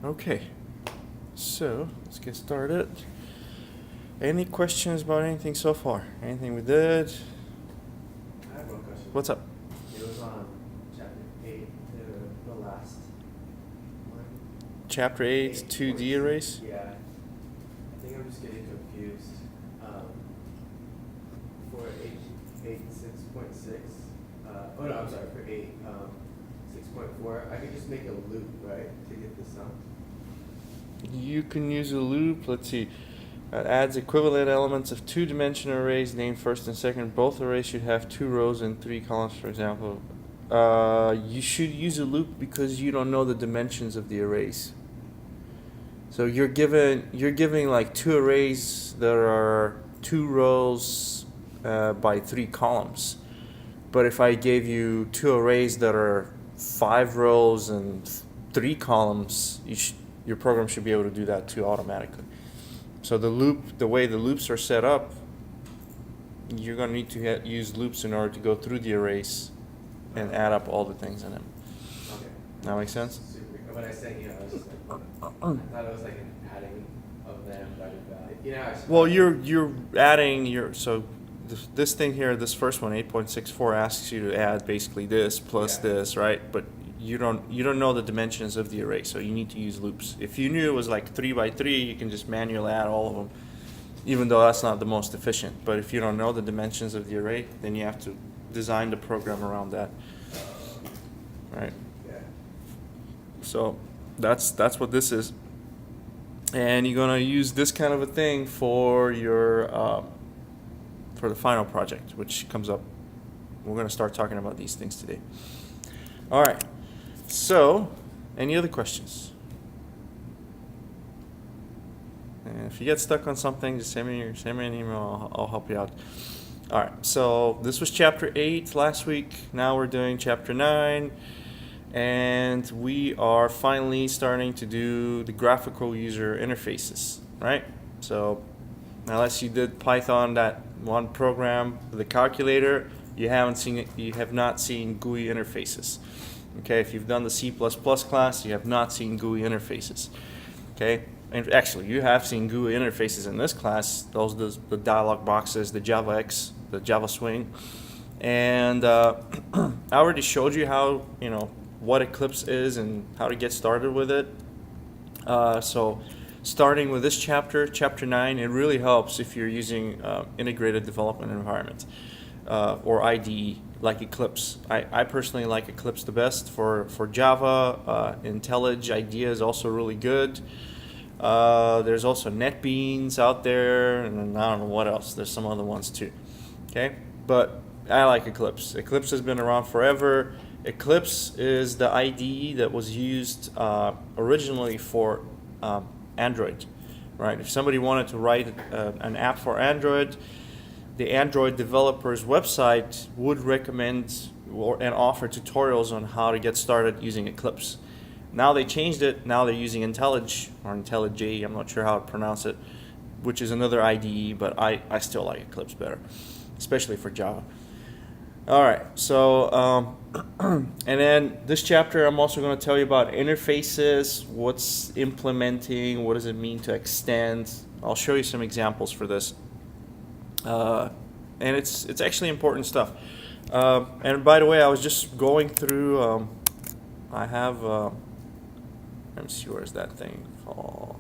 Okay, so let's get started. Any questions about anything so far? Anything we did? I have one question. What's up? It was on chapter 8, the last one. Chapter 8, 2D arrays? Yeah. I think I'm just getting confused. For 6.6, oh no, I'm sorry, for 6.4, I could just make a loop, right, to get the sum? You can use a loop. Let's see. It adds equivalent elements of two-dimensional arrays named first and second. Both arrays should have 2 rows and 3 columns, for example. You should use a loop because you don't know the dimensions of the arrays. So you're giving like 2 arrays that are 2 rows by 3 columns. But if I gave you 2 arrays that are 5 rows and 3 columns, your program should be able to do that too automatically. So the way the loops are set up, you're going to need to use loops in order to go through the arrays and add up all the things in them. Okay. That makes sense? Super. When I said, I was just like, I thought it was like an adding of them divided by, Well, you're adding so this thing here, this first one, 8.64, asks you to add basically this plus this, right? But you don't know the dimensions of the array, so you need to use loops. If you knew it was like 3 by 3, you can just manually add all of them, even though that's not the most efficient. But if you don't know the dimensions of the array, then you have to design the program around that, right? Yeah. So that's what this is, and you're gonna use this kind of a thing for your for the final project, which comes up. We're gonna start talking about these things today. All right. So, any other questions? And if you get stuck on something, just send me an email. I'll help you out. All right. So this was chapter 8 last week. Now we're doing chapter 9, and we are finally starting to do the graphical user interfaces. Right. So, unless you did Python, that one program, the calculator, you have not seen GUI interfaces. Okay, if you've done the C++ class, you have not seen GUI interfaces. Okay, and actually, you have seen GUI interfaces in this class. Those the dialog boxes, the JavaX, the Java Swing, and I already showed you how what Eclipse is and how to get started with it. So, starting with this chapter 9, it really helps if you're using integrated development environment or IDE. Like Eclipse. I personally like Eclipse the best for Java. IntelliJ IDEA is also really good. There's also NetBeans out there, and I don't know what else. There's some other ones too. Okay, but I like Eclipse. Eclipse has been around forever. Eclipse is the IDE that was used originally for Android, right? If somebody wanted to write an app for Android, the Android developer's website would recommend and offer tutorials on how to get started using Eclipse. Now they changed it. Now they're using IntelliJ or IntelliJ. I'm not sure how to pronounce it, which is another IDE, but I still like Eclipse better, especially for Java. All right, so and then this chapter I'm also going to tell you about interfaces, what's implementing, what does it mean to extend. I'll show you some examples for this. And it's actually important stuff. And by the way, I was just going through. I have. Let me see, where's that thing? Oh.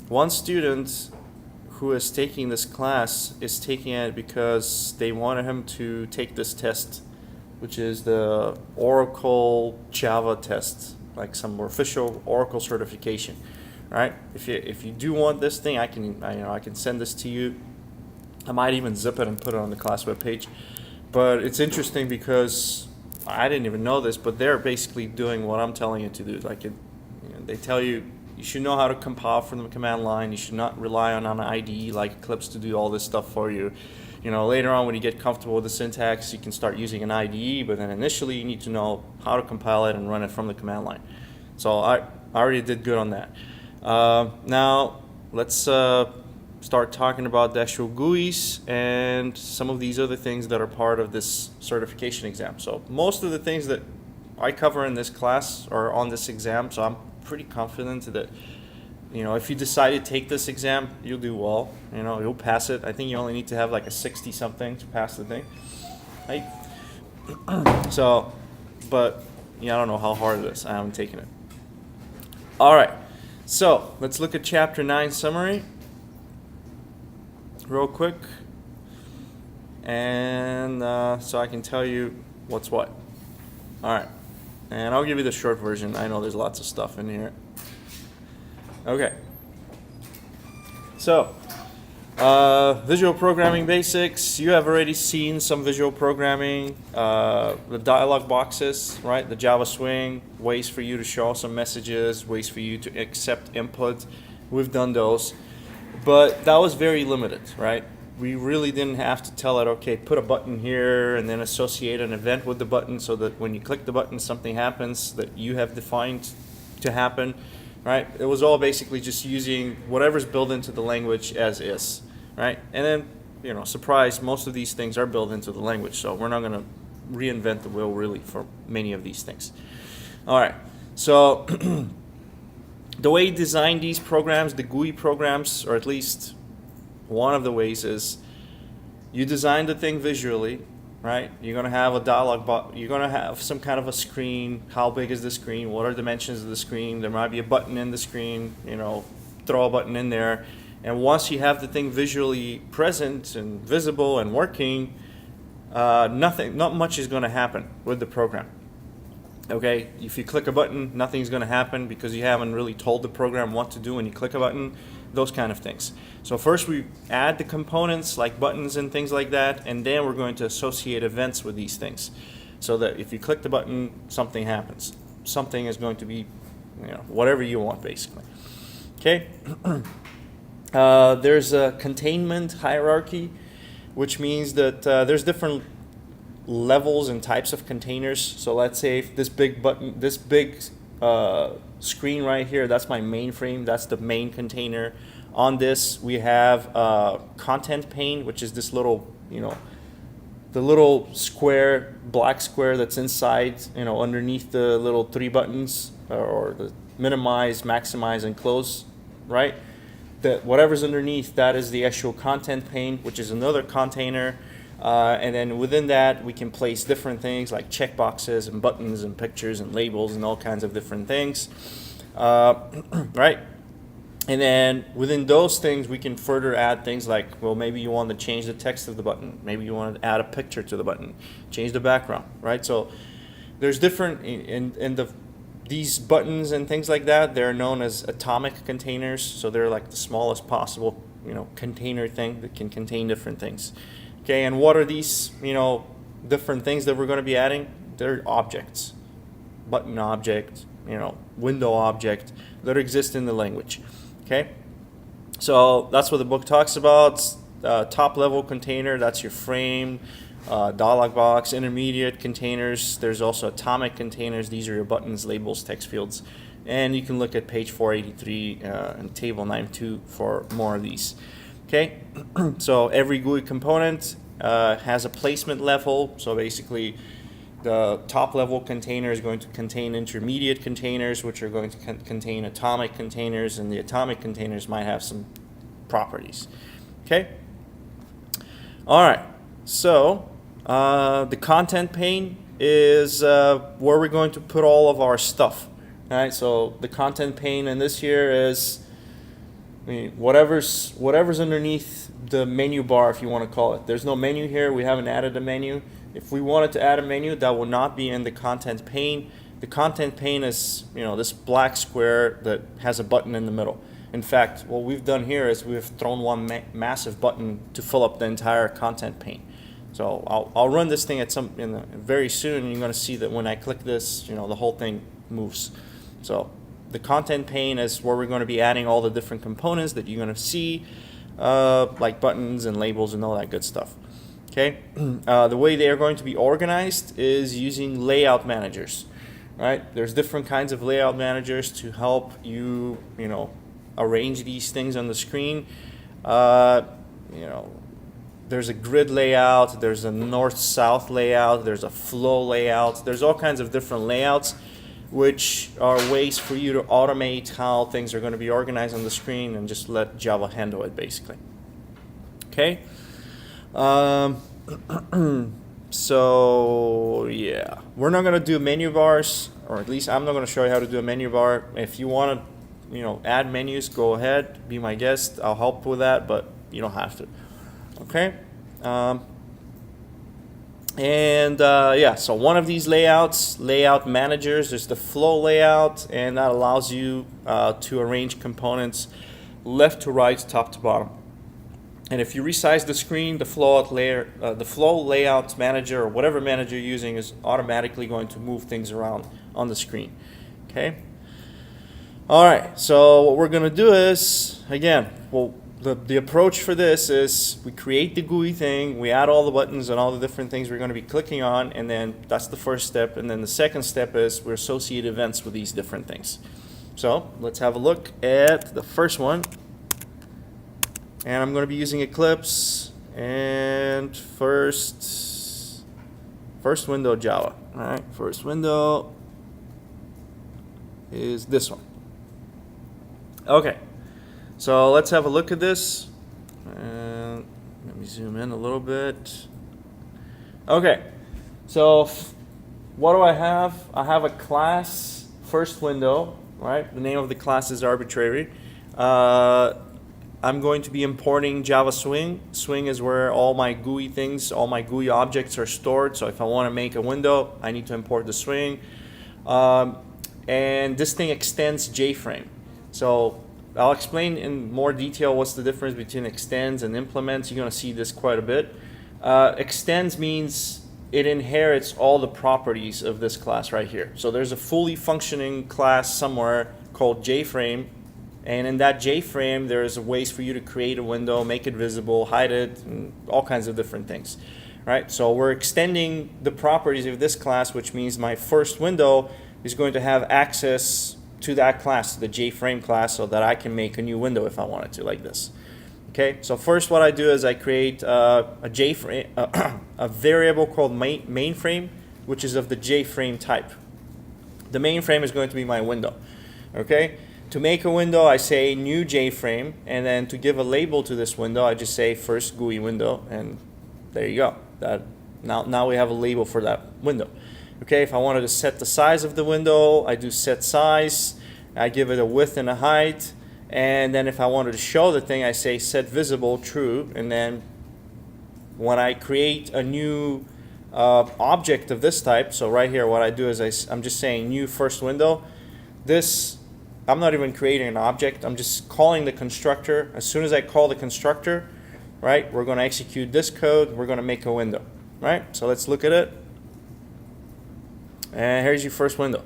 One student who is taking this class is taking it because they wanted him to take this test, which is the Oracle Java test, like some official Oracle certification. Right? If you do want this thing, I can send this to you. I might even zip it and put it on the class webpage. But it's interesting because I didn't even know this, but they're basically doing what I'm telling you to do. Like they tell you should know how to compile from the command line. You should not rely on an IDE like Eclipse to do all this stuff for you. Later on when you get comfortable with the syntax, you can start using an IDE, but then initially you need to know how to compile it and run it from the command line. So I already did good on that. Now let's start talking about the actual GUIs and some of these other things that are part of this certification exam. So most of the things that I cover in this class are on this exam, so pretty confident that, if you decide to take this exam, you'll do well. You'll pass it. I think you only need to have like a 60 something to pass the thing. Right? So, but I don't know how hard it is. I haven't taken it. All right. So let's look at Chapter 9 summary real quick. And so I can tell you what's what. All right. And I'll give you the short version. I know there's lots of stuff in here. Okay. So, visual programming basics. You have already seen some visual programming. The dialog boxes, right? The Java swing, ways for you to show some messages, ways for you to accept input. We've done those. But that was very limited, right? We really didn't have to tell it, okay, put a button here and then associate an event with the button so that when you click the button, something happens that you have defined to happen, right? It was all basically just using whatever's built into the language as is, right? And then, surprise, most of these things are built into the language, so we're not going to reinvent the wheel really for many of these things. All right, so the way you design these programs, the GUI programs, or at least one of the ways is you design the thing visually, right? You're going to have a dialog box. You're going to have some kind of a screen. How big is the screen? What are the dimensions of the screen? There might be a button in the screen. Throw a button in there. And once you have the thing visually present and visible and working, not much is going to happen with the program. Okay, if you click a button, nothing's going to happen because you haven't really told the program what to do when you click a button, those kind of things. So first we add the components like buttons and things like that, and then we're going to associate events with these things so that if you click the button, something happens. Something is going to be, whatever you want basically. Okay, there's a containment hierarchy, which means that there's different levels and types of containers. So let's say if this big screen right here, that's my mainframe, that's the main container. On this we have content pane, which is this little, the little square, black square that's inside, underneath the little three buttons, or the minimize, maximize, and close, right? That whatever's underneath, that is the actual content pane, which is another container. And then within that, we can place different things like checkboxes and buttons and pictures and labels and all kinds of different things, right? And then within those things, we can further add things like, well, maybe you want to change the text of the button. Maybe you want to add a picture to the button, change the background, right? So there's different, these buttons and things like that, they're known as atomic containers. So they're like the smallest possible, container thing that can contain different things. Okay, and what are these, different things that we're going to be adding? They're objects, button object, window object that exist in the language. Okay, so that's what the book talks about. Top level container, that's your frame, dialog box. Intermediate containers, there's also atomic containers. These are your buttons, labels, text fields. And you can look at page 483 and table 9.2 for more of these. Okay, so every GUI component has a placement level. So basically, the top level container is going to contain intermediate containers, which are going to contain atomic containers, and the atomic containers might have some properties. Okay. All right. So the content pane is where we're going to put all of our stuff. All right. So the content pane in this here is, whatever's underneath the menu bar, if you want to call it. There's no menu here. We haven't added a menu. If we wanted to add a menu, that will not be in the content pane. The content pane is, this black square that has a button in the middle. In fact, what we've done here is we've thrown one massive button to fill up the entire content pane. So I'll run this thing very soon, and you're going to see that when I click this, the whole thing moves. So the content pane is where we're going to be adding all the different components that you're going to see, like buttons and labels and all that good stuff. Okay, the way they are going to be organized is using layout managers, right? There's different kinds of layout managers to help you, arrange these things on the screen. There's a grid layout, there's a north-south layout, there's a flow layout, there's all kinds of different layouts. which are ways for you to automate how things are going to be organized on the screen and just let Java handle it, basically. Okay. So yeah, we're not going to do menu bars, or at least I'm not going to show you how to do a menu bar. If you want to, add menus, go ahead, be my guest. I'll help with that, but you don't have to. Okay. Yeah, so one of these layout managers, is the flow layout, and that allows you to arrange components left to right, top to bottom. And if you resize the screen, the flow layout manager, or whatever manager you're using, is automatically going to move things around on the screen. Okay. All right. So what we're going to do is, again, the approach for this is we create the GUI thing, we add all the buttons and all the different things we're going to be clicking on, and then that's the first step. And then the second step is we associate events with these different things. So let's have a look at the first one. And I'm going to be using Eclipse and first window Java. All right, first window is this one. Okay, so let's have a look at this. And let me zoom in a little bit. Okay, so what do I have? I have a class first window. Right, the name of the class is arbitrary. I'm going to be importing Java Swing. Swing is where all my GUI things, all my GUI objects are stored. So if I want to make a window, I need to import the Swing. And this thing extends JFrame. So I'll explain in more detail what's the difference between extends and implements. You're going to see this quite a bit. Extends means it inherits all the properties of this class right here. So there's a fully functioning class somewhere called JFrame. And in that JFrame, there's ways for you to create a window, make it visible, hide it, and all kinds of different things. Right? So we're extending the properties of this class, which means my first window is going to have access to that class, the JFrame class, so that I can make a new window if I wanted to, like this. Okay, so first what I do is I create a JFrame, a variable called mainFrame, which is of the JFrame type. The mainFrame is going to be my window. Okay. To make a window, I say new JFrame, and then to give a label to this window, I just say first GUI window, and there you go. Now we have a label for that window. Okay, if I wanted to set the size of the window, I do set size. I give it a width and a height, and then if I wanted to show the thing, I say set visible true, and then when I create a new object of this type, so right here, what I do is I'm just saying new first window. I'm not even creating an object. I'm just calling the constructor. As soon as I call the constructor, right, we're going to execute this code. We're going to make a window, right? So let's look at it. And here's your first window,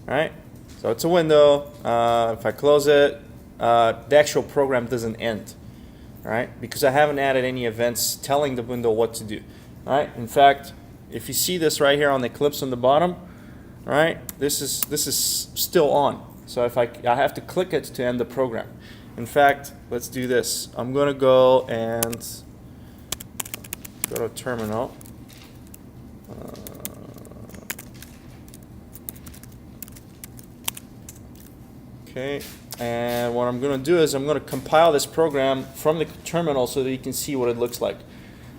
right? So it's a window. If I close it, the actual program doesn't end, right? Because I haven't added any events telling the window what to do, right? In fact, if you see this right here on the Eclipse on the bottom, right, this is still on. So if I have to click it to end the program. In fact, let's do this. I'm going to go and go to terminal. Okay, and what I'm going to do is I'm going to compile this program from the terminal so that you can see what it looks like.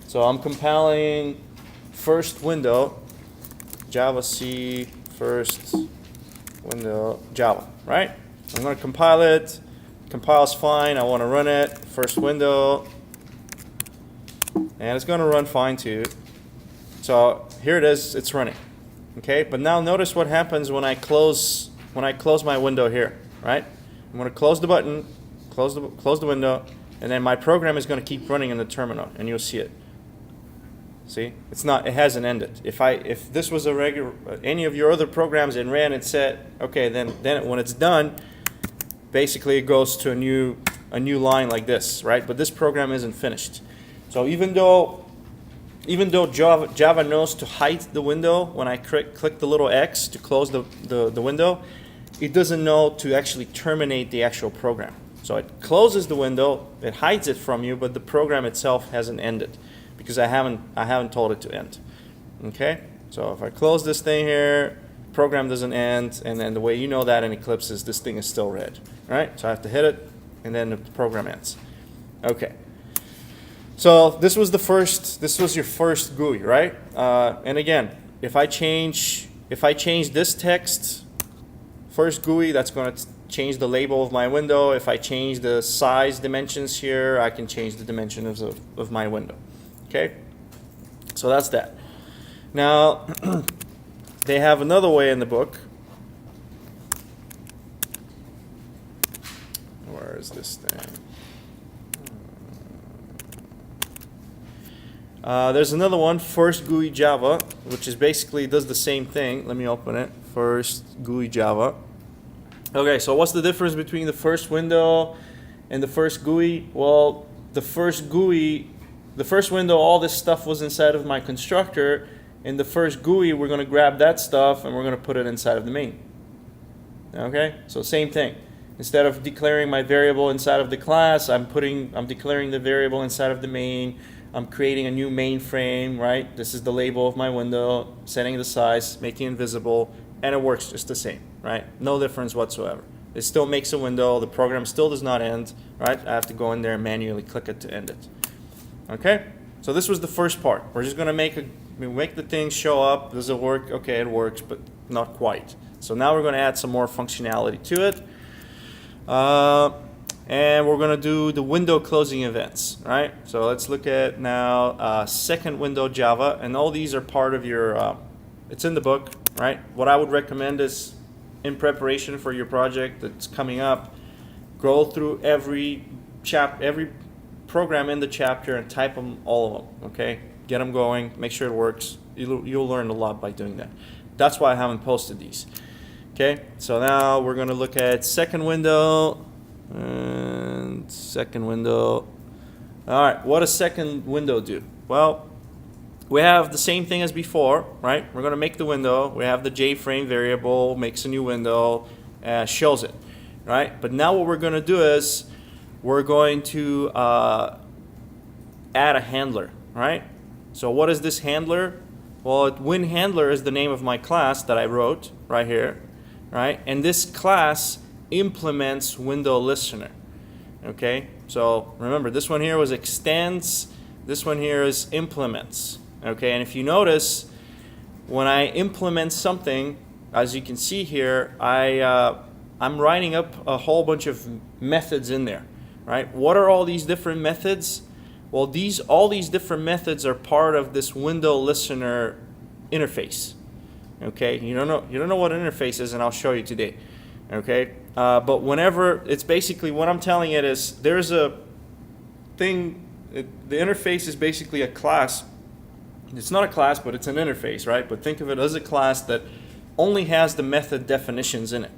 So I'm compiling first window, Java C first window Java, right? I'm going to compile it. Compiles fine. I want to run it. First window, and it's going to run fine too. So here it is. It's running. Okay, but now notice what happens when I close my window here, right? I'm going to close the button, close the window, and then my program is going to keep running in the terminal, and you'll see it. See, it hasn't ended. If this was a regular, any of your other programs and ran and said, okay, then when it's done, basically it goes to a new line like this, right? But this program isn't finished. So even though Java knows to hide the window when I click the little X to close the window, it doesn't know to actually terminate the actual program. So it closes the window, it hides it from you, but the program itself hasn't ended, because I haven't told it to end. Okay, so if I close this thing here, program doesn't end, and then the way you know that in Eclipse is this thing is still red, right? So I have to hit it, and then the program ends. Okay. So this was your first GUI, right? And again, if I change this text, first GUI, that's going to change the label of my window. If I change the size dimensions here, I can change the dimensions of my window. Okay? So that's that. Now, they have another way in the book. Where is this thing? There's another one, first GUI Java, which is basically does the same thing. Let me open it. First GUI Java. Okay, so what's the difference between the first window and the first GUI? Well, the first window, all this stuff was inside of my constructor. In the first GUI, we're going to grab that stuff and we're going to put it inside of the main. Okay, so same thing. Instead of declaring my variable inside of the class, I'm declaring the variable inside of the main. I'm creating a new mainframe, right? This is the label of my window, setting the size, making it visible, and it works just the same, right? No difference whatsoever. It still makes a window. The program still does not end, right? I have to go in there and manually click it to end it. Okay? So this was the first part. We're just going to make the thing show up. Does it work? Okay, it works, but not quite. So now we're going to add some more functionality to it. And we're going to do the window closing events, right? So let's look at now second window Java, and all these are part of your, it's in the book, right? What I would recommend is in preparation for your project that's coming up, go through every program in the chapter and type them, all of them, okay? Get them going, make sure it works. You'll learn a lot by doing that. That's why I haven't posted these. Okay, so now we're going to look at second window. And second window. All right, what does second window do? Well, we have the same thing as before, right? We're going to make the window. We have the JFrame variable, makes a new window, shows it, right? But now what we're going to do is we're going to add a handler, right? So what is this handler? Well, WinHandler is the name of my class that I wrote right here, right? And this class implements window listener. Okay, so remember this one here was extends, this one here is implements. Okay, and if you notice, when I implement something, as you can see here, I'm writing up a whole bunch of methods in there, right? What are all these different methods? Well, all these different methods are part of this window listener interface. Okay, you don't know what interface is, and I'll show you today. Okay, but whenever, it's basically what I'm telling it is there's a thing, the interface is basically a class. It's not a class, but it's an interface, right? But think of it as a class that only has the method definitions in it.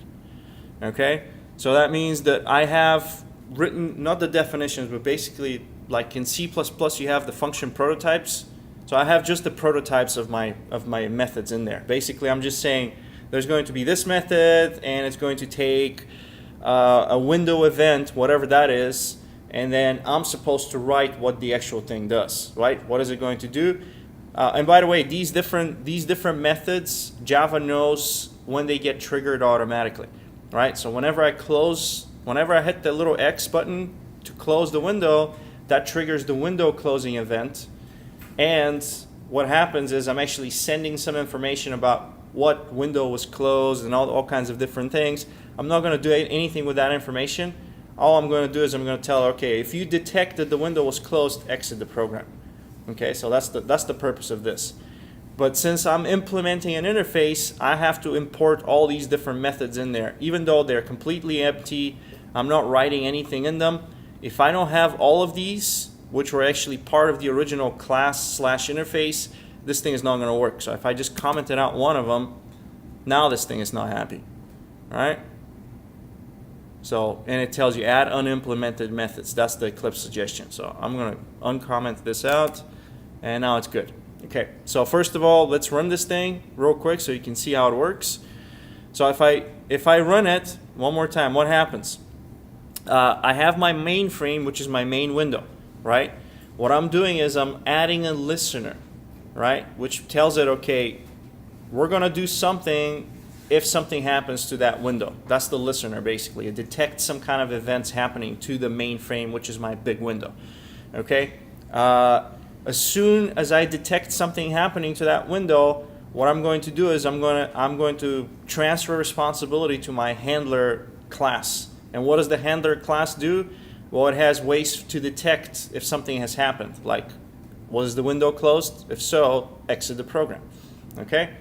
Okay, so that means that I have written, not the definitions, but basically like in C++ you have the function prototypes. So I have just the prototypes of my methods in there. Basically I'm just saying there's going to be this method, and it's going to take a window event, whatever that is, and then I'm supposed to write what the actual thing does, right? What is it going to do? And by the way, these different methods, Java knows when they get triggered automatically, right? So whenever I hit the little X button to close the window, that triggers the window closing event, and what happens is I'm actually sending some information about what window was closed and all kinds of different things. I'm not going to do anything with that information. All I'm going to do is I'm going to tell, okay, if you detect that the window was closed, exit the program. Okay, so that's the purpose of this. But since I'm implementing an interface, I have to import all these different methods in there. Even though they're completely empty, I'm not writing anything in them. If I don't have all of these, which were actually part of the original class/interface, this thing is not going to work. So if I just commented out one of them, now this thing is not happy, right? So, and it tells you add unimplemented methods. That's the Eclipse suggestion. So I'm going to uncomment this out, and now it's good. Okay, so first of all, let's run this thing real quick so you can see how it works. So if I run it one more time, what happens? I have my mainframe, which is my main window, right? What I'm doing is I'm adding a listener, right? Which tells it, okay, we're going to do something if something happens to that window. That's the listener, basically. It detects some kind of events happening to the mainframe, which is my big window. Okay? As soon as I detect something happening to that window, what I'm going to do is I'm going to transfer responsibility to my handler class. And what does the handler class do? Well, it has ways to detect if something has happened, like, was the window closed? If so, exit the program. Okay?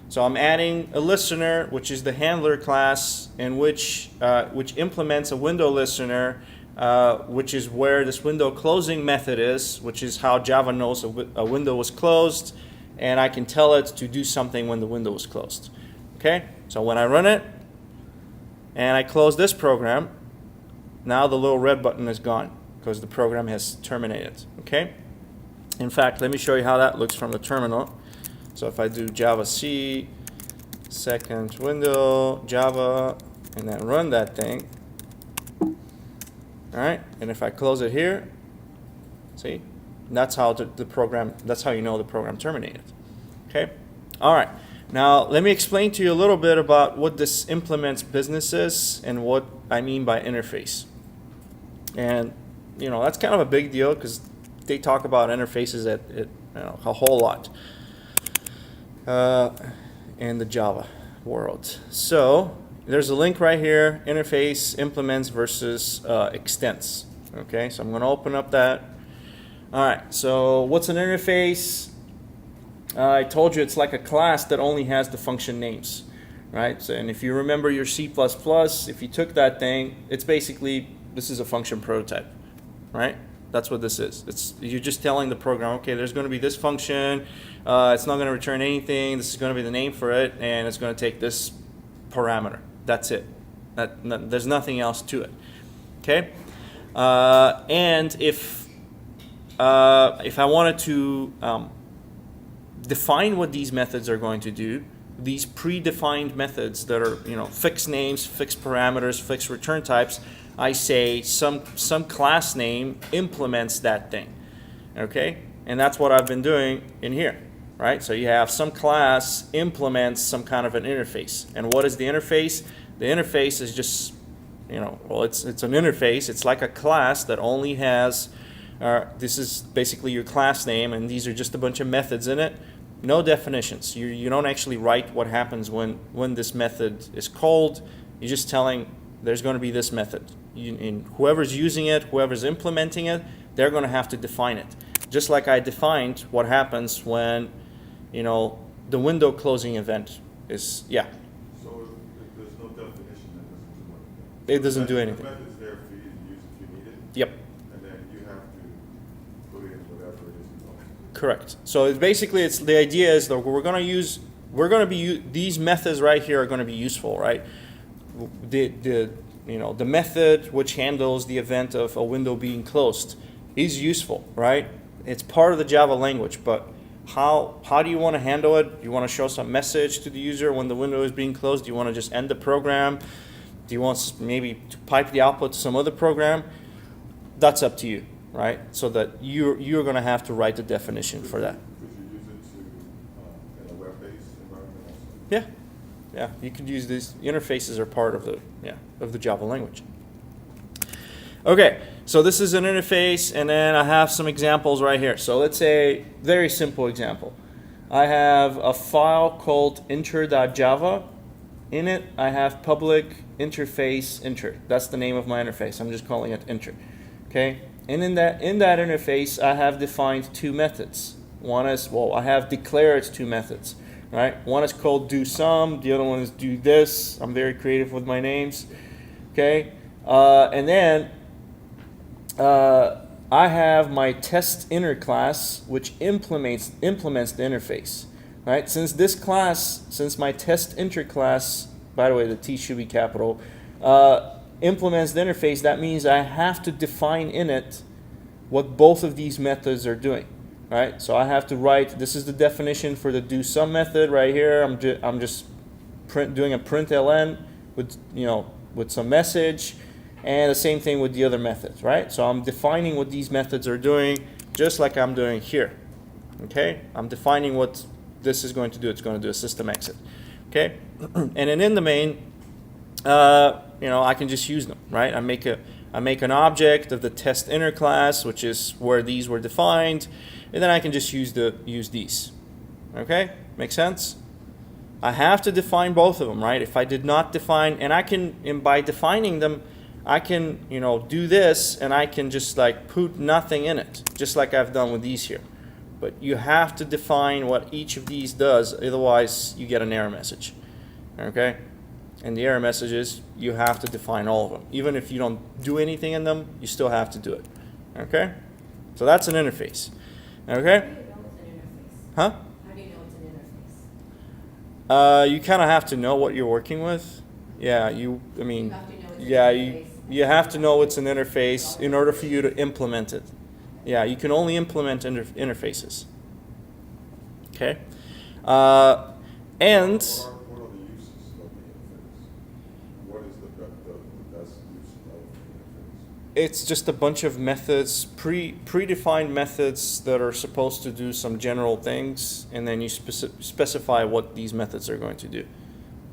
So I'm adding a listener, which is the handler class, in which implements a window listener, which is where this window closing method is, which is how Java knows a window was closed, and I can tell it to do something when the window is closed. Okay? So when I run it, and I close this program, now the little red button is gone because the program has terminated. Okay? In fact, let me show you how that looks from the terminal. So if I do Java C, second window, Java, and then run that thing, all right, and if I close it here, see, that's how the program, that's how you know the program terminated. Okay? All right. Now, let me explain to you a little bit about what this implements business is and what I mean by interface. And, you know, that's kind of a big deal because they talk about interfaces a whole lot in the Java world. So, there's a link right here, interface, implements versus extents. Okay, so I'm going to open up that. All right, so what's an interface? I told you it's like a class that only has the function names, right? So, and if you remember your C++, if you took that thing, it's basically, this is a function prototype, right? That's what this is. You're just telling the program, okay, there's going to be this function, it's not going to return anything, this is going to be the name for it, and it's going to take this parameter. That's it. There's nothing else to it. Okay? And if I wanted to define what these methods are going to do, these predefined methods that are, you know, fixed names, fixed parameters, fixed return types, I say some class name implements that thing. Okay? And that's what I've been doing in here. Right? So you have some class implements some kind of an interface. And what is the interface? The interface is just, you know, well, it's an interface. It's like a class that only has, this is basically your class name, and these are just a bunch of methods in it. No definitions. You don't actually write what happens when this method is called. You're just telling there's going to be this method. And whoever's using it, whoever's implementing it, they're going to have to define it. Just like I defined what happens when, you know, the window closing event is, yeah. So if there's no definition, that doesn't do anything. It doesn't do anything. The method's there for you to use if you need it. Yep. And then you have to put in whatever it is you want. Correct. So it's basically, the idea is that these methods right here are going to be useful, right? The method which handles the event of a window being closed is useful, right? It's part of the Java language, but how do you want to handle it? Do you want to show some message to the user when the window is being closed? Do you want to just end the program? Do you want maybe to pipe the output to some other program? That's up to you, right? So that you're going to have to write the definition for that. Could you use it in a web-based environment also? Yeah, yeah. You could use these interfaces are part of the Java language. Okay, so this is an interface, and then I have some examples right here. So let's say, very simple example. I have a file called inter.java. In it, I have public interface inter. That's the name of my interface. I'm just calling it inter. Okay, and in that interface, I have defined two methods. One is, well, I have declared two methods. Right? One is called do sum. The other one is do this. I'm very creative with my names. Okay, and then I have my test inner class, which implements the interface. Right? Since my test inter class, by the way, the T should be capital, implements the interface, that means I have to define in it what both of these methods are doing. Right? So I have to write, this is the definition for the do sum method right here. I'm just doing a println with some message. And the same thing with the other methods, right? So I'm defining what these methods are doing, just like I'm doing here. Okay? I'm defining what this is going to do. It's going to do a system exit. Okay? Okay, and then in the main, I can just use them, right? I make an object of the test inner class, which is where these were defined, and then I can just use these. Okay, make sense? I have to define both of them, right? If I did not define, and by defining them, I can, do this, and I can just like put nothing in it, just like I've done with these here. But you have to define what each of these does, otherwise you get an error message. Okay? And the error message is you have to define all of them. Even if you don't do anything in them, you still have to do it. Okay? So that's an interface. Okay? How do you know it's an interface? Huh? How do you know it's an interface? You kind of have to know what you're working with. Yeah, You have to know it's an interface. You have to know it's an interface in order for you to implement it. Yeah, you can only implement interfaces. Okay? And What are the uses of the interface? What is the best use of the interface? it's just a bunch of methods, predefined methods that are supposed to do some general things, and then you specify what these methods are going to do.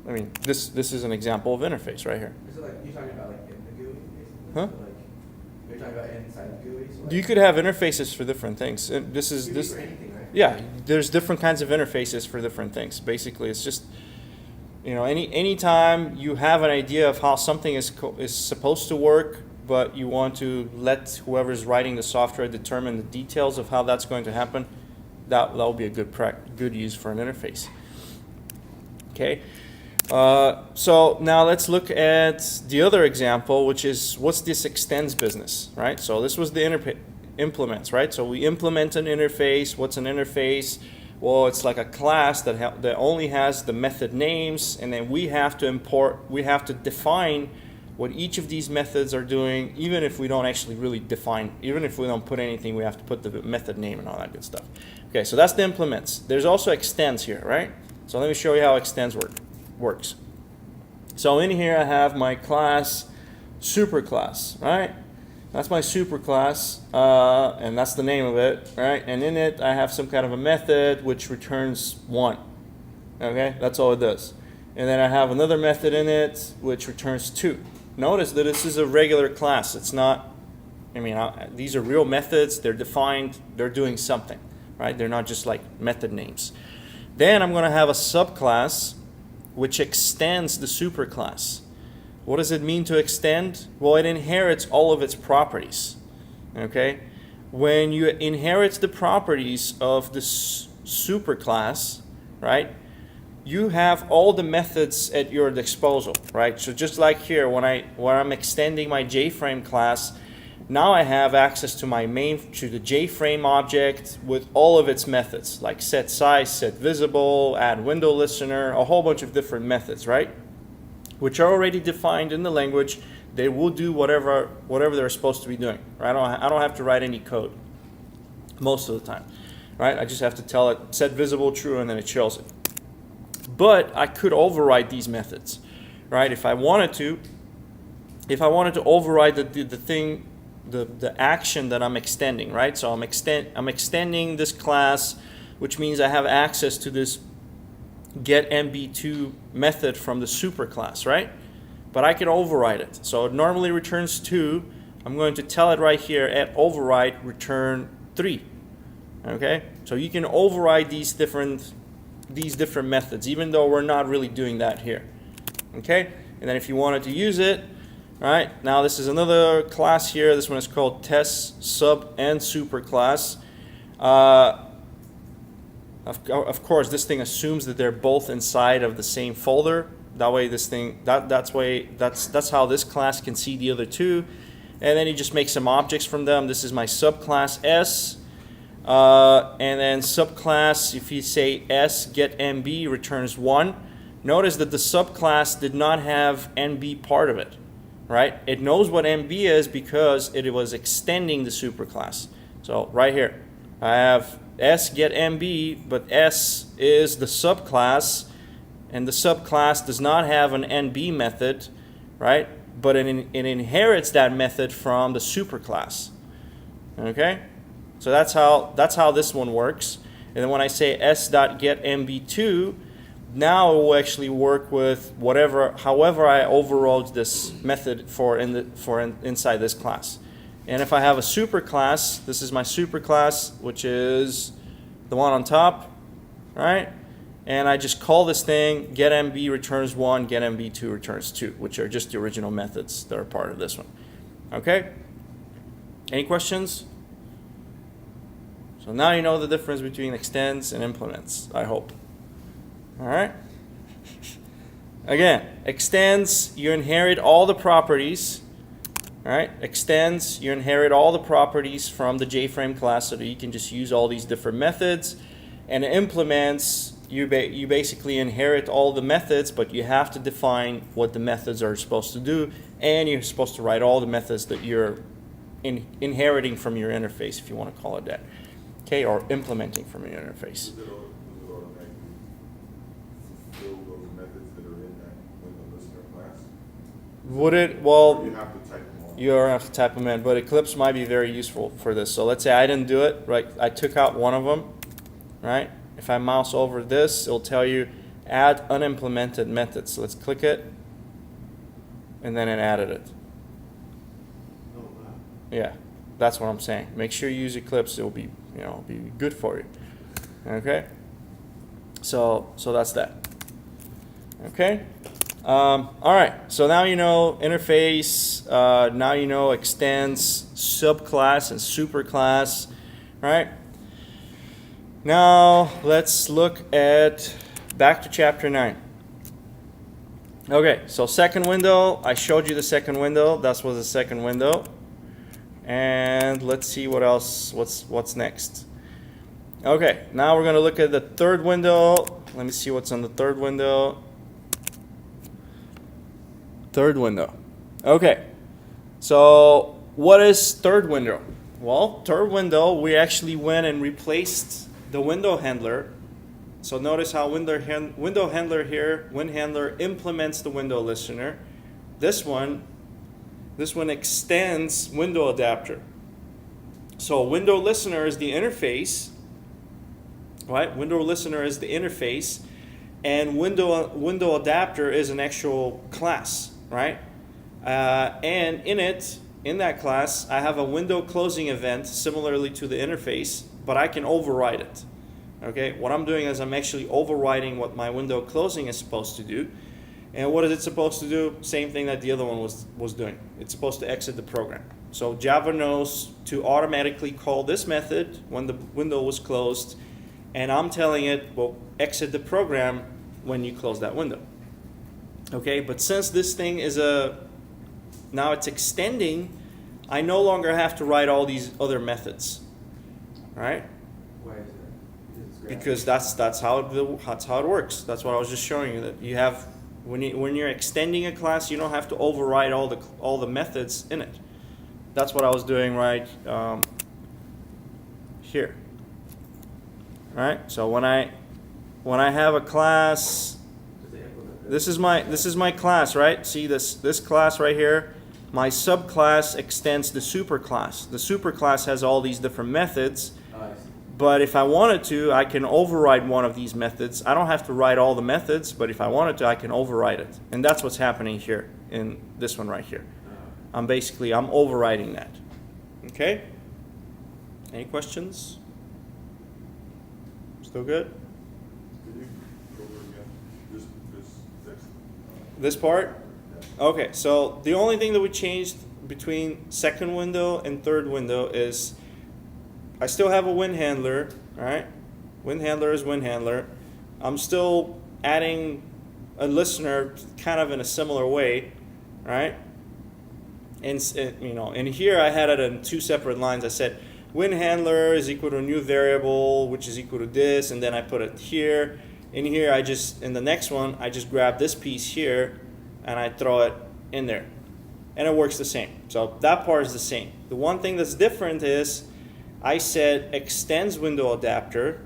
I mean, this is an example of interface right here. Is it like, you're talking about like in the GUI, basically? Huh? So like, you're talking about inside the GUI? So like, You could have interfaces for different things. And GUI for anything, right? Yeah, there's different kinds of interfaces for different things. Basically, it's just, anytime you have an idea of how something is supposed to work, but you want to let whoever's writing the software determine the details of how that's going to happen, that will be a good use for an interface. Okay. So now let's look at the other example, which is what's this extends business, right? So this was the implements, right? So we implement an interface. What's an interface? Well, it's like a class that only has the method names, and then we have to define what each of these methods are doing, even if we don't actually really define, even if we don't put anything, we have to put the method name and all that good stuff. Okay, so that's the implements. There's also extends here, right? So let me show you how extends works. So in here I have my class superclass, right? That's my superclass, and that's the name of it, right? And in it I have some kind of a method which returns 1. Okay, that's all it does. And then I have another method in it which returns 2. Notice that this is a regular class. It's not, these are real methods. They're defined. They're doing something, right? They're not just like method names. Then I'm going to have a subclass which extends the superclass. What does it mean to extend? Well, it inherits all of its properties. Okay? When you inherit the properties of the superclass, right, you have all the methods at your disposal, right? So just like here, when I'm extending my JFrame class, now I have access to the JFrame object with all of its methods, like set size, set visible, add window listener, a whole bunch of different methods, right? Which are already defined in the language. They will do whatever they're supposed to be doing, right? I don't have to write any code most of the time, right? I just have to tell it set visible true, and then it shows it. But I could override these methods, right? If I wanted to override the action that I'm extending, right? So I'm extending this class, which means I have access to this getMB2 method from the superclass, right? But I can override it. So it normally returns 2. I'm going to tell it right here at override return 3. Okay? So you can override these different methods, even though we're not really doing that here. Okay? And then if you wanted to use it, right? Now this is another class here. This one is called test sub and superclass. Of course, this thing assumes that they're both inside of the same folder. That way, that's how this class can see the other two. And then you just make some objects from them. This is my subclass S. And then subclass, if you say S get MB returns 1. Notice that the subclass did not have NB part of it, right? It knows what MB is because it was extending the superclass. So right here, I have S get MB, but S is the subclass, and the subclass does not have an NB method, right? But it inherits that method from the superclass. Okay? So that's how this one works. And then when I say s.getMB2, now it will actually work with however I overrode this method inside this class. And if I have a super class, this is my super class, which is the one on top, right? And I just call this thing getMB returns 1, getMB2 returns 2, which are just the original methods that are part of this one. Okay? Any questions? So now you know the difference between extends and implements, I hope. All right? Again, extends, you inherit all the properties. All right? Extends, you inherit all the properties from the JFrame class so that you can just use all these different methods. And implements, you basically inherit all the methods, but you have to define what the methods are supposed to do, and you're supposed to write all the methods that you're inheriting from your interface, if you want to call it that. Okay, or implementing from your interface. Does it automatically fulfill those methods that are in that window listener class? Would it? Or Well, you have to type them all? you have to type them in, but Eclipse might be very useful for this. So let's say I didn't do it, right? I took out one of them, right? If I mouse over this, it'll tell you add unimplemented methods. So let's click it, and then it added it. Oh, wow. Yeah, that's what I'm saying. Make sure you use Eclipse. It'll be, be good for you. Okay. So that's that. Okay. All right. So now you know interface. Now you know extends, subclass, and superclass. Right. Now let's look at back to chapter 9. Okay. So second window. I showed you the second window. That was the second window. And let's see what else. What's next. Okay. Now we're going to look at the third window. Let me see what's on the third window. Third window. Okay. So what is third window? Well, third window, we actually went and replaced the window handler. So notice how window handler here, WinHandler implements the window listener. This one extends window adapter. So window listener is the interface, right? Window listener is the interface, and window adapter is an actual class, right? And in that class, I have a window closing event similarly to the interface, but I can override it. Okay, what I'm doing is I'm actually overriding what my window closing is supposed to do. And what is it supposed to do? Same thing that the other one was doing. It's supposed to exit the program. So Java knows to automatically call this method when the window was closed, and I'm telling it, well, exit the program when you close that window. Okay, but since this thing is now it's extending, I no longer have to write all these other methods, right? Why is that? Because that's how it works. That's what I was just showing you, that you have when you're extending a class, you don't have to override all the methods in it. That's what I was doing right here. Right? So when I have a class, this is my class, right? See this class right here. My subclass extends the superclass. The superclass has all these different methods. Oh, I see. But if I wanted to, I can override one of these methods. I don't have to write all the methods, but if I wanted to, I can override it. And that's what's happening here in this one right here. I'm overriding that. Okay? Any questions? Still good? Can you go over again? This next. This part? Yeah. Okay, so the only thing that we changed between second window and third window is I still have a WinHandler, right? WinHandler is WinHandler. I'm still adding a listener kind of in a similar way, right? And in here I had it in two separate lines. I said WinHandler is equal to a new variable, which is equal to this, and then I put it here. In here, in the next one, I just grab this piece here, and I throw it in there. And it works the same. So that part is the same. The one thing that's different is I said extends window adapter,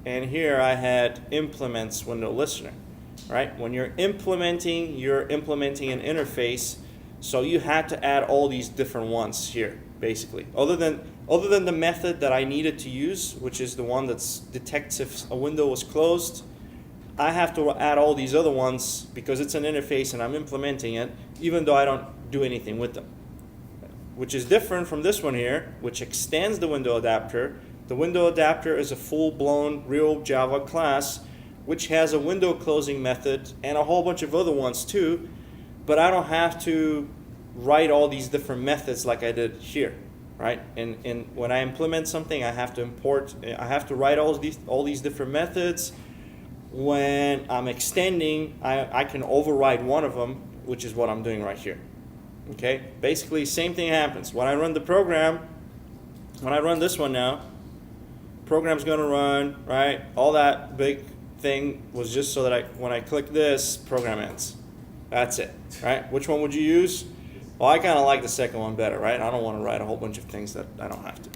and here I had implements window listener, right? When you're implementing an interface, so you had to add all these different ones here, basically. Other than the method that I needed to use, which is the one that detects if a window was closed, I have to add all these other ones because it's an interface and I'm implementing it, even though I don't do anything with them. Which is different from this one here, which extends the window adapter. The window adapter is a full-blown real Java class, which has a window closing method and a whole bunch of other ones too, but I don't have to write all these different methods like I did here, right? And when I implement something, I have to write all these different methods. When I'm extending, I can override one of them, which is what I'm doing right here. Okay, basically same thing happens. When I run the program, when I run this one now, program's going to run, right? All that big thing was just so that when I click this, program ends. That's it, right? Which one would you use? Well, I kind of like the second one better, right? I don't want to write a whole bunch of things that I don't have to.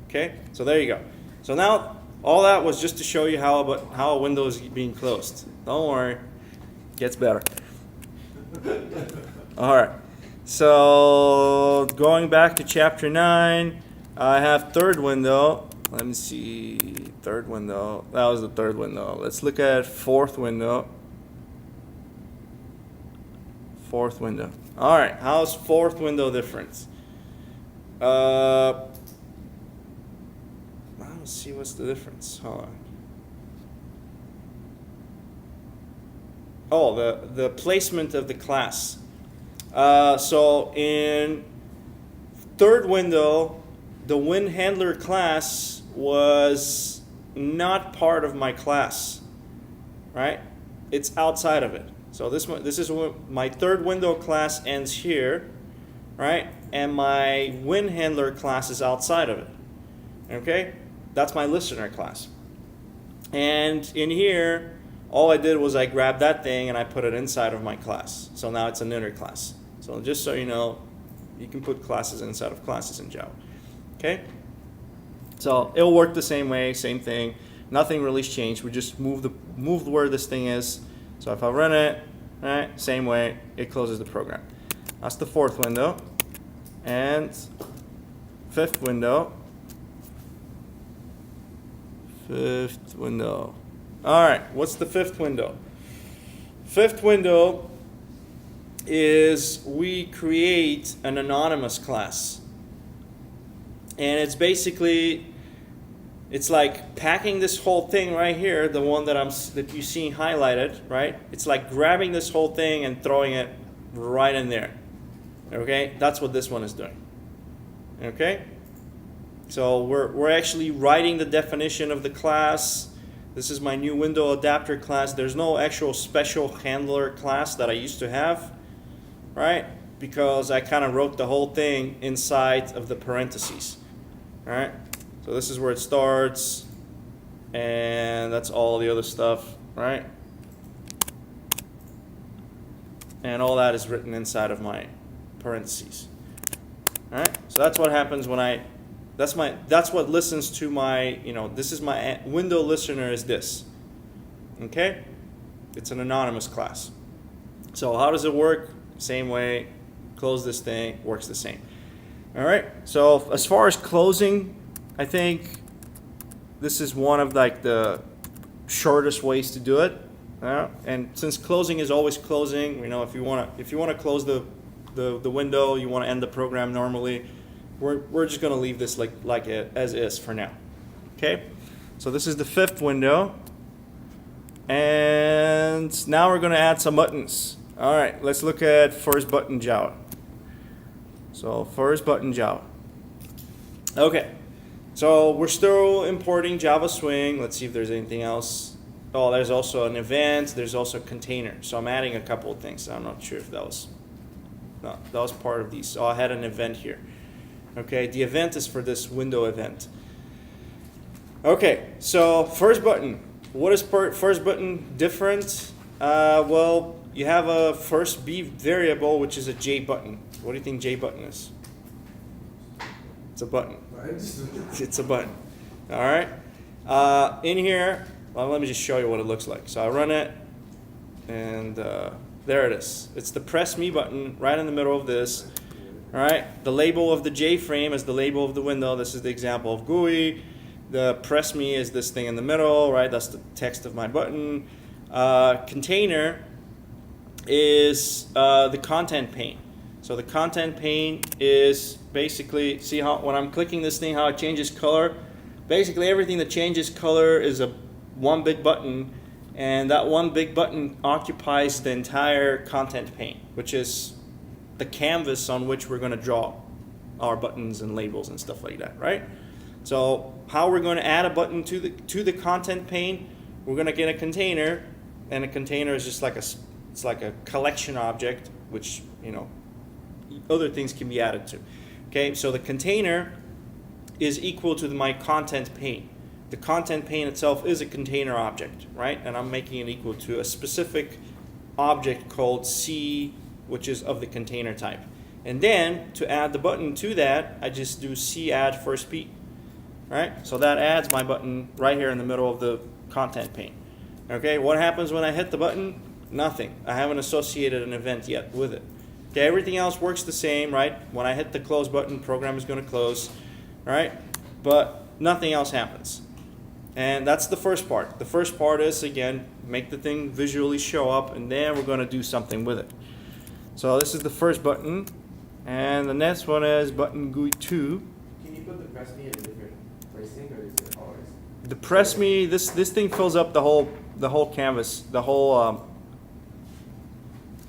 Okay, so there you go. So now all that was just to show you how a window is being closed. Don't worry, it gets better. All right. So going back to chapter 9, I have third window. Let me see, third window. That was the third window. Let's look at fourth window. Fourth window. All right, how's fourth window different? Let's see what's the difference. Hold on. Oh, the placement of the class. So in third window, the WinHandler class was not part of my class, right? It's outside of it. So this is my third window class ends here, right? And my WinHandler class is outside of it. Okay, that's my listener class. And in here, all I did was I grabbed that thing and I put it inside of my class. So now it's an inner class. So just so you know, you can put classes inside of classes in Java. Okay? So it'll work the same way, same thing. Nothing really changed. We just moved where this thing is. So if I run it, right, same way, it closes the program. That's the fourth window. And fifth window. Fifth window. All right, what's the fifth window? Fifth window is we create an anonymous class. And it's basically, it's like packing this whole thing right here, the one that you see highlighted, right? It's like grabbing this whole thing and throwing it right in there. Okay? That's what this one is doing. Okay? So we're actually writing the definition of the class. This is my new window adapter class. There's no actual special handler class that I used to have, right? Because I kind of wrote the whole thing inside of the parentheses. All right? So this is where it starts, and that's all the other stuff, right? And all that is written inside of my parentheses. All right? So that's what happens when that's what listens to my, this is my window listener is this. Okay? It's an anonymous class. So how does it work? Same way. Close this thing, works the same. All right? So as far as closing, I think this is one of like the shortest ways to do it. And since closing is always closing, if you want to close the window, you want to end the program normally, we're just going to leave this like it as is for now. Okay? So this is the fifth window. And now we're going to add some buttons. All right, let's look at first button Java. So first button Java. Okay. So we're still importing Java Swing. Let's see if there's anything else. Oh, there's also an event. There's also a container. So I'm adding a couple of things. I'm not sure if that was part of these. So I had an event here. Okay, the event is for this window event. Okay, so first button. What is first button different? Well, you have a first B variable, which is a J button. What do you think J button is? It's a button. It's a button. All right. In here, well, let me just show you what it looks like. So I run it, and there it is. It's the press me button right in the middle of this. All right. The label of the J frame is the label of the window. This is the example of GUI. The press me is this thing in the middle, right? That's the text of my button. Container is the content pane. So the content pane is basically, see how when I'm clicking this thing, how it changes color? Basically everything that changes color is one big button, and that one big button occupies the entire content pane, which is the canvas on which we're going to draw our buttons and labels and stuff like that, right? So how we're going to add a button to the content pane, we're going to get a container, and a container is just like it's like a collection object, which, you know, other things can be added to. Okay, so the container is equal to my content pane. The content pane itself is a container object, right? And I'm making it equal to a specific object called C, which is of the container type. And then to add the button to that, I just do C add first P. Right? So that adds my button right here in the middle of the content pane. Okay, what happens when I hit the button? Nothing. I haven't associated an event yet with it. Okay, everything else works the same, right? When I hit the close button, program is going to close, right? But nothing else happens. And that's the first part. The first part is, again, make the thing visually show up, and then we're going to do something with it. So this is the first button, and the next one is button GUI 2. Can you put the press me in a different placing, or is it always? The press me, this thing fills up the whole canvas,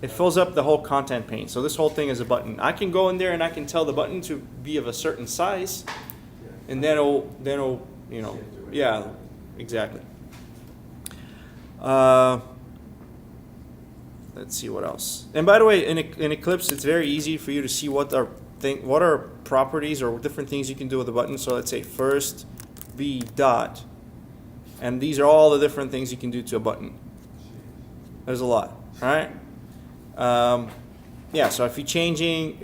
it fills up the whole content pane. So this whole thing is a button. I can go in there and I can tell the button to be of a certain size, Yeah. and then it'll you know, yeah, exactly. Let's see what else. And by the way, in Eclipse, it's very easy for you to see what are properties or different things you can do with the button. So let's say first B dot, and these are all the different things you can do to a button. There's a lot, all right? Yeah. So if you're changing,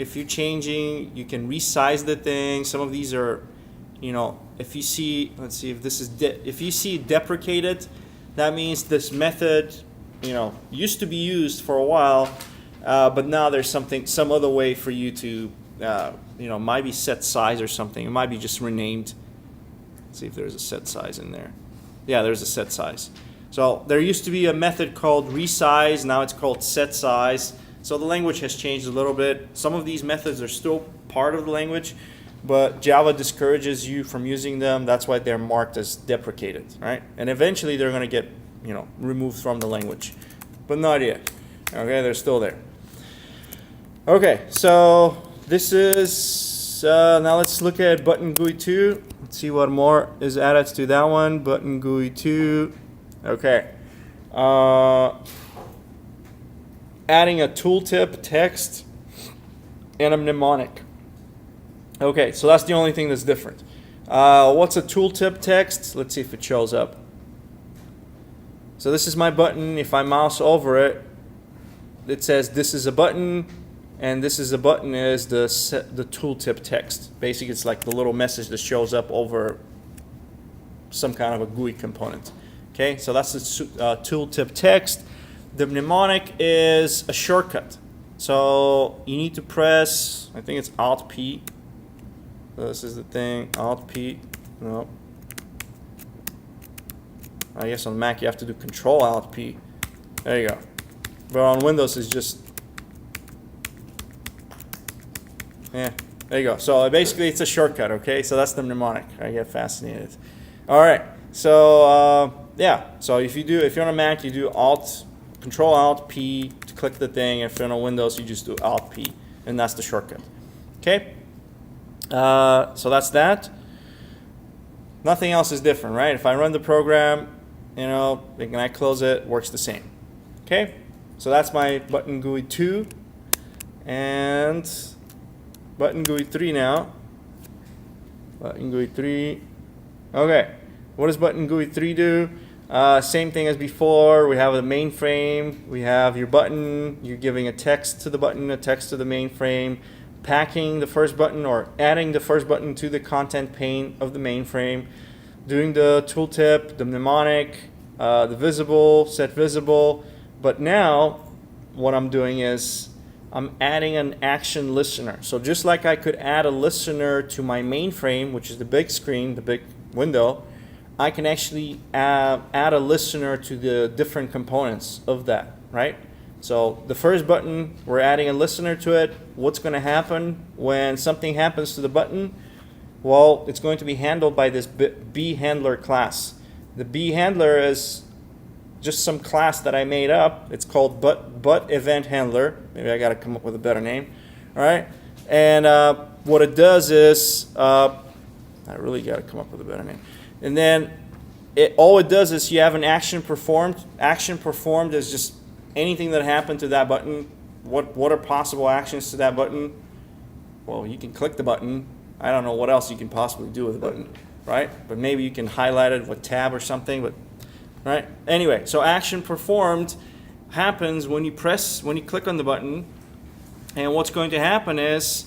you can resize the thing. Some of these are, you know, if you see, let's see if this is if you see deprecated, that means this method, you know, used to be used for a while, but now there's some other way for you to, you know, might be set size or something. It might be just renamed. Let's see if there's a set size in there. Yeah, there's a set size. So there used to be a method called resize. Now it's called set size. So the language has changed a little bit. Some of these methods are still part of the language, but Java discourages you from using them. That's why they're marked as deprecated, right? And eventually they're going to get, you know, removed from the language, but not yet. Okay, they're still there. Okay, so this is now let's look at button GUI 2. Let's see what more is added to that one. Button GUI 2. Okay. Adding a tooltip text and a mnemonic. Okay, so that's the only thing that's different. What's a tooltip text? Let's see if it shows up. So this is my button. If I mouse over it, it says this is a button, and this is a button is the tooltip text. Basically, it's like the little message that shows up over some kind of a GUI component. Okay, so that's the tooltip text. The mnemonic is a shortcut. So you need to press, I think it's Alt P. So this is the thing, Alt P. No. I guess on Mac you have to do Control Alt P. There you go. But on Windows it's just, yeah, there you go. So basically it's a shortcut, okay? So that's the mnemonic. I get fascinated. All right. So yeah. So if you're on a Mac, you do Control Alt P to click the thing. If you're on a Windows, you just do Alt P, and that's the shortcut. Okay. So that's that. Nothing else is different, right? If I run the program, you know, and I close it, works the same. Okay. So that's my button GUI 2 and button GUI 3 now. Button GUI 3. Okay. What does button GUI 3 do? Same thing as before. We have a mainframe. We have your button. You're giving a text to the button, a text to the mainframe, packing the first button or adding the first button to the content pane of the mainframe, doing the tooltip, the mnemonic, the visible, set visible. But now what I'm doing is I'm adding an action listener. So just like I could add a listener to my mainframe, which is the big screen, the big window, I can actually add a listener to the different components of that, right? So the first button, we're adding a listener to it. What's going to happen when something happens to the button? Well, it's going to be handled by this B handler class. The B handler is just some class that I made up. It's called but event handler. Maybe I got to come up with a better name. All right. And what it does is, I really got to come up with a better name. And then all it does is you have an action performed. Action performed is just anything that happened to that button. What are possible actions to that button? Well, you can click the button. I don't know what else you can possibly do with the button, right? But maybe you can highlight it with tab or something. But right. Anyway, so action performed happens when you click on the button, and what's going to happen is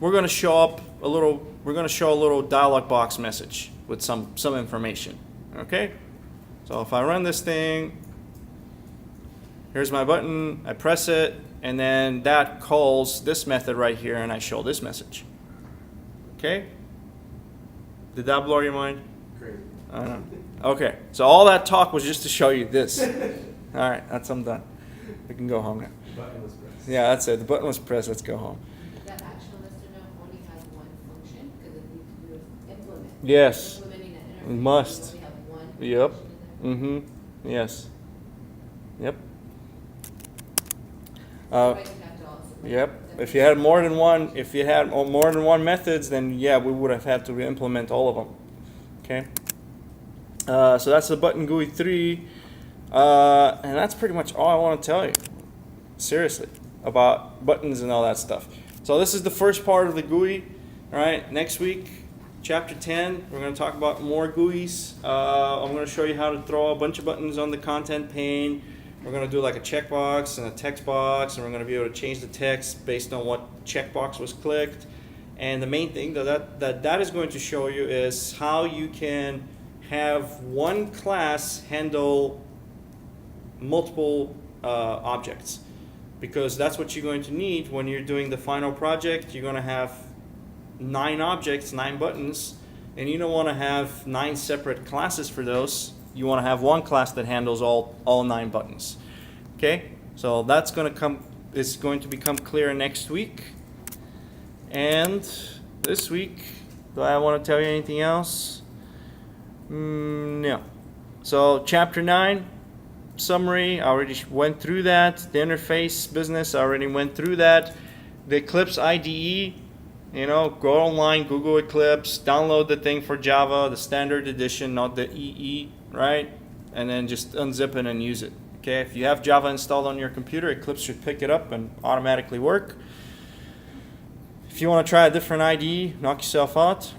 we're going to show a little dialog box message with some information. Okay. So if I run this thing, here's my button. I press it, and then that calls this method right here, and I show this message. Okay? Did that blow your mind? Crazy. I don't know. Okay, so all that talk was just to show you this. All right, I'm done. We can go home now. The button was pressed. Yeah, that's it. The button was pressed. Let's go home. That action listener only has one function because it needs to do implement. Yes. Implementing that interface. We must. We only have one Yep. function in there. Mm-hmm. Yes. Yep. Otherwise you'd have to also make Yep. separate If you had more than one methods, then yeah, we would have had to implement all of them. Okay. So that's the button GUI 3, and that's pretty much all I want to tell you. Seriously, about buttons and all that stuff. So this is the first part of the GUI. All right. Next week, chapter 10, we're going to talk about more GUIs. I'm going to show you how to throw a bunch of buttons on the content pane. We're going to do like a checkbox and a text box, and we're going to be able to change the text based on what checkbox was clicked. And the main thing that is going to show you is how you can have one class handle multiple objects, because that's what you're going to need when you're doing the final project. You're going to have 9 objects, 9 buttons, and you don't want to have 9 separate classes for those. You want to have one class that handles all 9 buttons. Okay, so that's going to become clear next week. And this week, do I want to tell you anything else? No. So chapter 9, summary, I already went through that. The interface business, I already went through that. The Eclipse IDE, go online, Google Eclipse, download the thing for Java, the standard edition, not the EE, right? And then just unzip it and use it. Okay, if you have Java installed on your computer, Eclipse should pick it up and automatically work. If you want to try a different IDE, knock yourself out.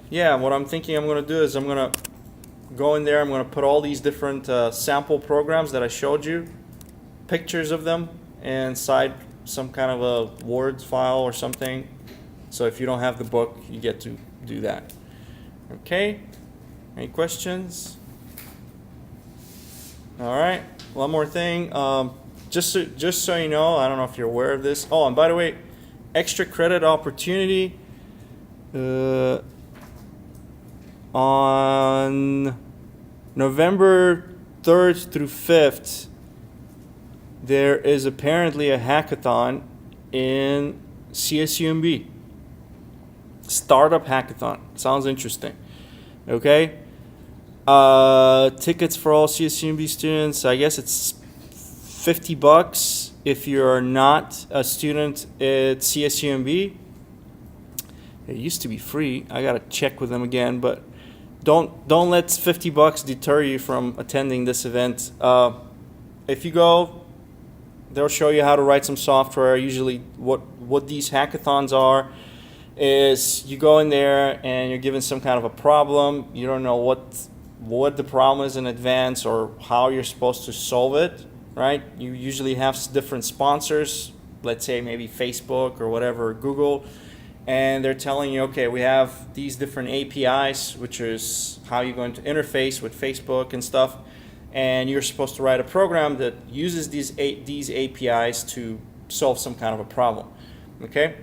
Yeah, what I'm thinking I'm going to do is I'm going to go in there, I'm going to put all these different sample programs that I showed you, pictures of them, inside some kind of a Word file or something. So if you don't have the book, you get to do that. Okay, any questions? All right, one more thing. Just so you know, I don't know if you're aware of this. Oh, and by the way, extra credit opportunity on November 3rd through 5th, there is apparently a hackathon in CSUMB. Startup hackathon. Sounds interesting. Okay. Tickets for all CSUMB students, I guess it's $50 if you're not a student at CSUMB. It used to be free. I gotta check with them again, but don't let $50 deter you from attending this event. If you go, they'll show you how to write some software. Usually, what these hackathons are is you go in there and you're given some kind of a problem. You don't know what the problem is in advance or how you're supposed to solve it, right? You usually have different sponsors, let's say maybe Facebook or whatever, Google, and they're telling you, okay, we have these different APIs, which is how you're going to interface with Facebook and stuff, and you're supposed to write a program that uses these APIs to solve some kind of a problem. Okay?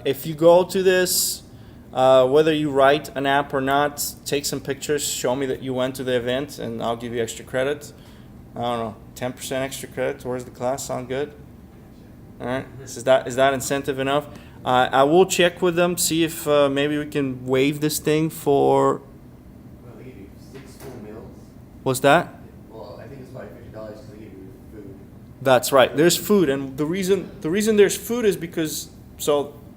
If you go to this, Whether you write an app or not, take some pictures, show me that you went to the event, and I'll give you extra credit. I don't know, 10% extra credit towards the class. Sound good? All right. Is that incentive enough? I will check with them, see if maybe we can waive this thing for. Well, they give you 6 full meals. What's that? Well, I think it's probably $50 because they give you food. That's right. There's food, and the reason there's food is because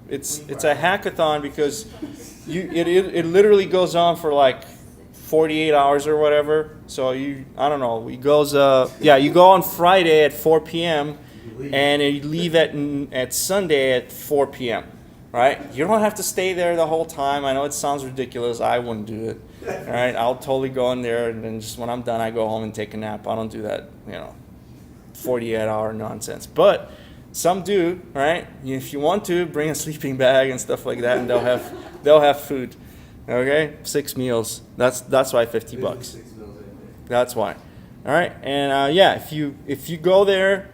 it's a hackathon because it literally goes on for like 48 hours or whatever. So I don't know. It goes you go on Friday at 4 p.m. and you leave at Sunday at 4 p.m. Right? You don't have to stay there the whole time. I know it sounds ridiculous. I wouldn't do it. All right? I'll totally go in there, and then just when I'm done, I go home and take a nap. I don't do that, 48-hour nonsense. But some do, right? If you want to, bring a sleeping bag and stuff like that, and they'll have food. Okay? 6 meals. That's why $50. 6 meals right there. That's why. All right? And if you go there,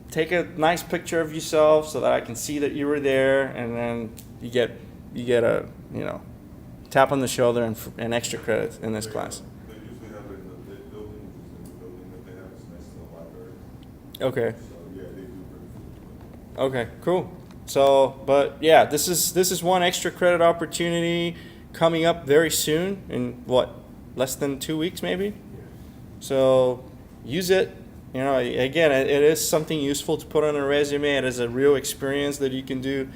take a nice picture of yourself so that I can see that you were there, and then you get a tap on the shoulder and extra credit in this class. They usually have it in the building, that they have is next to the library. Okay. So yeah, they do bring food. Okay. Cool. So, but yeah, this is one extra credit opportunity coming up very soon in less than 2 weeks maybe. So use it. Again, it is something useful to put on a resume. It is a real experience that you can do.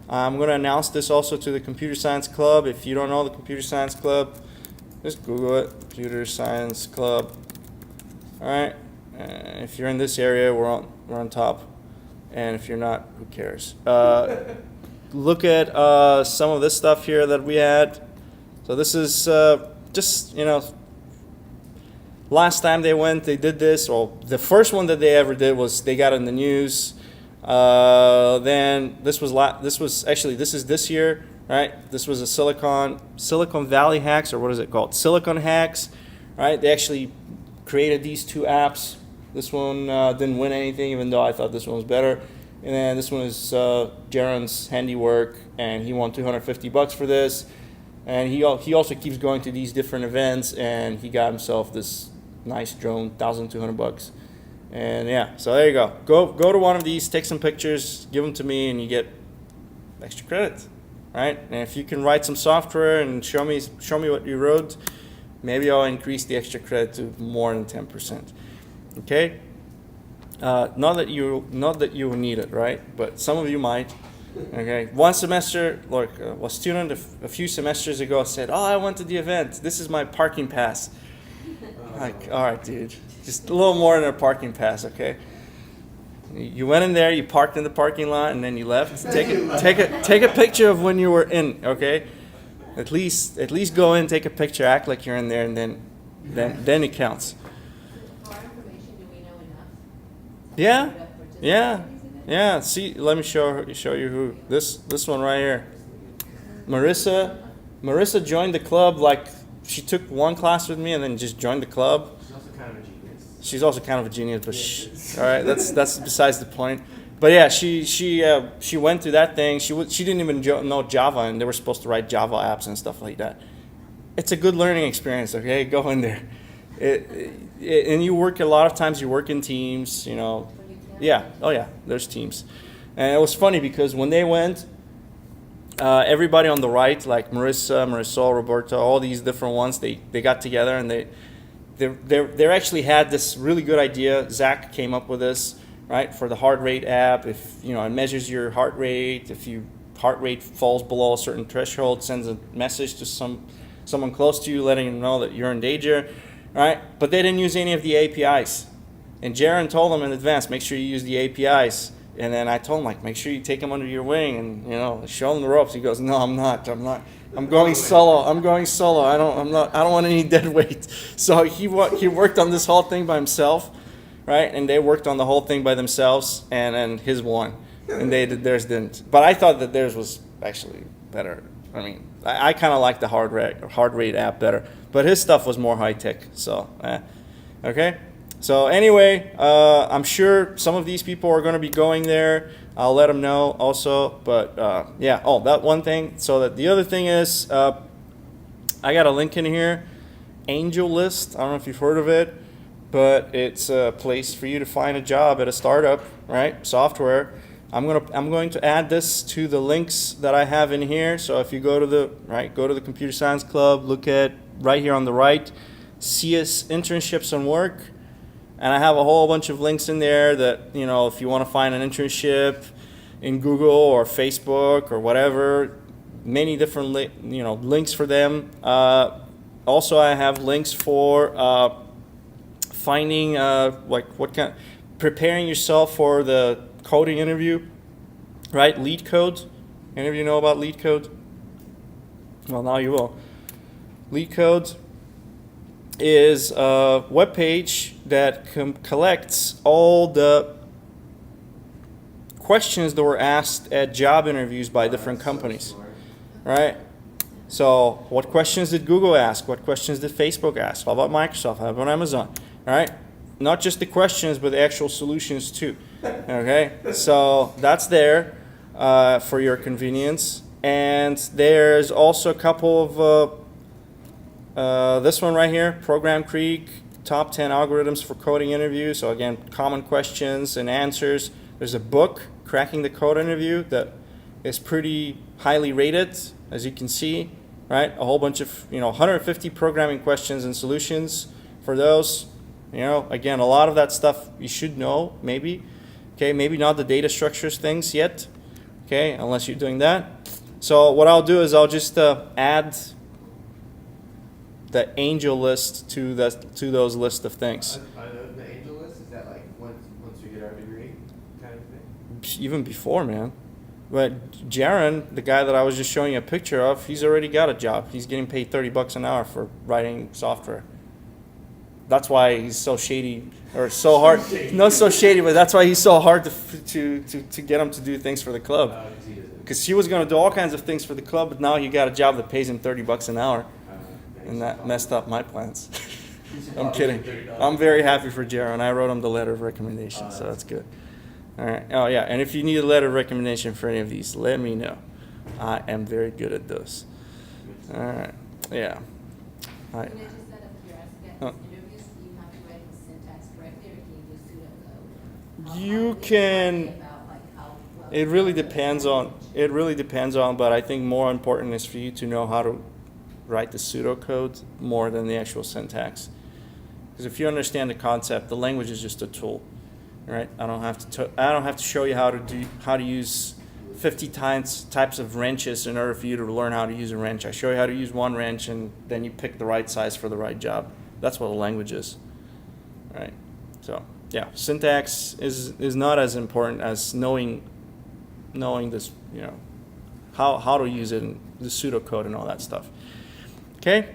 I'm going to announce this also to the Computer Science Club. If you don't know the Computer Science Club, just Google it, Computer Science Club. All right. If you're in this area, we're on top. And if you're not, who cares? Look at some of this stuff here that we had. So this is just, last time they went, they did this. Well, the first one that they ever did was they got in the news. Then this is this year, right? This was a Silicon Valley hacks, or what is it called? Silicon hacks, right? They actually created these 2 apps. This one didn't win anything, even though I thought this one was better. And then this one is Jaron's handiwork, and he won $250 for this. And he also keeps going to these different events, and he got himself this nice drone, $1,200. And yeah, so there you go. Go to one of these, take some pictures, give them to me, and you get extra credit, right? And if you can write some software and show me what you wrote, maybe I'll increase the extra credit to more than 10%. Okay? Not that you will need it, right? But some of you might. Okay. One semester, a student a few semesters ago said, "Oh, I went to the event. This is my parking pass." Like, all right, dude, just a little more than a parking pass, okay? You went in there, you parked in the parking lot, and then you left. Take a picture of when you were in, okay? At least go in, take a picture, act like you're in there, and then it counts. For our information, do we know enough? Yeah, to participate yeah, in these events? yeah. See, let me show you who this one right here. Marissa joined the club. She took one class with me and then just joined the club. She's also kind of a genius. She's also kind of a genius, but all right, that's besides the point. But yeah, she went through that thing. She didn't even know Java, and they were supposed to write Java apps and stuff like that. It's a good learning experience. Okay, go in there. And you work a lot of times. You work in teams. Yeah. Oh yeah. There's teams, and it was funny because when they went, everybody on the right, like Marissa, Marisol, Roberto, all these different ones, they got together and they actually had this really good idea. Zach came up with this, right, for the heart rate app. If it measures your heart rate, if your heart rate falls below a certain threshold, sends a message to someone close to you, letting them know that you're in danger, right? But they didn't use any of the APIs, and Jaron told them in advance, make sure you use the APIs. And then I told him, make sure you take him under your wing and, show him the ropes. He goes, no, I'm not. I'm going solo. I don't want any dead weight. So he worked on this whole thing by himself, right? And they worked on the whole thing by themselves, and then his won. And theirs didn't. But I thought that theirs was actually better. I mean, I kind of like the heart rate app better. But his stuff was more high tech. So, okay. So anyway, I'm sure some of these people are going to be going there. I'll let them know also. But yeah, oh, that one thing. So that the other thing is, I got a link in here, Angel List. I don't know if you've heard of it, but it's a place for you to find a job at a startup, right? Software. I'm going to add this to the links that I have in here. So if you go to the Computer Science Club, look at right here on the right, CS Internships and Work. And I have a whole bunch of links in there that, if you want to find an internship in Google or Facebook or whatever, many different links for them. Also, I have links for finding preparing yourself for the coding interview, right? Lead Code. Any of you know about Lead Code? Well, now you will. Lead Code is a web page that collects all the questions that were asked at job interviews by different companies, right? So what questions did Google ask? What questions did Facebook ask? How about Microsoft? How about Amazon? All right? Not just the questions, but the actual solutions too. Okay? So that's there for your convenience. And there's also a couple of this one right here, Program Creek, top 10 algorithms for coding interviews. So again, common questions and answers. There's a book, Cracking the Code Interview, that is pretty highly rated, as you can see, right? A whole bunch of, 150 programming questions and solutions for those. Again, a lot of that stuff you should know, maybe. Okay, maybe not the data structures things yet, okay, unless you're doing that. So what I'll do is I'll just add the Angel List to those list of things. The Angel List, is that like once we get our degree kind of thing? Even before, man. But Jaron, the guy that I was just showing you a picture of, he's already got a job. He's getting paid $30 an hour for writing software. That's why he's so shady, or so hard. Not so shady, but that's why he's so hard to get him to do things for the club. Because he was going to do all kinds of things for the club, but now he got a job that pays him $30 an hour, and that messed up my plans. I'm kidding. I'm very happy for Jaron. I wrote him the letter of recommendation, so that's good. All right. Oh yeah, and if you need a letter of recommendation for any of these, let me know. I am very good at those. All right. Yeah. All right. Can I just set up your interviews? Do you have to write the syntax correctly, or can you just pseudocode? You can. It really depends on. But I think more important is for you to know how to write the pseudocode more than the actual syntax. Because if you understand the concept, the language is just a tool. Right? I don't have to show you how to use 50 types of wrenches in order for you to learn how to use a wrench. I show you how to use one wrench, and then you pick the right size for the right job. That's what a language is. Right? So yeah, syntax is not as important as knowing this, how to use it, and the pseudocode and all that stuff. Okay.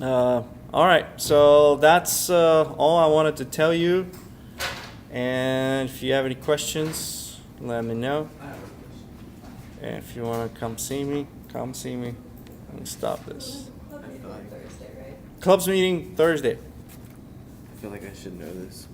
All right. So that's all I wanted to tell you. And if you have any questions, let me know. I have a question. And if you want to come see me, come see me. Let me stop this. Thursday, right? Club's meeting Thursday. I feel like I should know this, but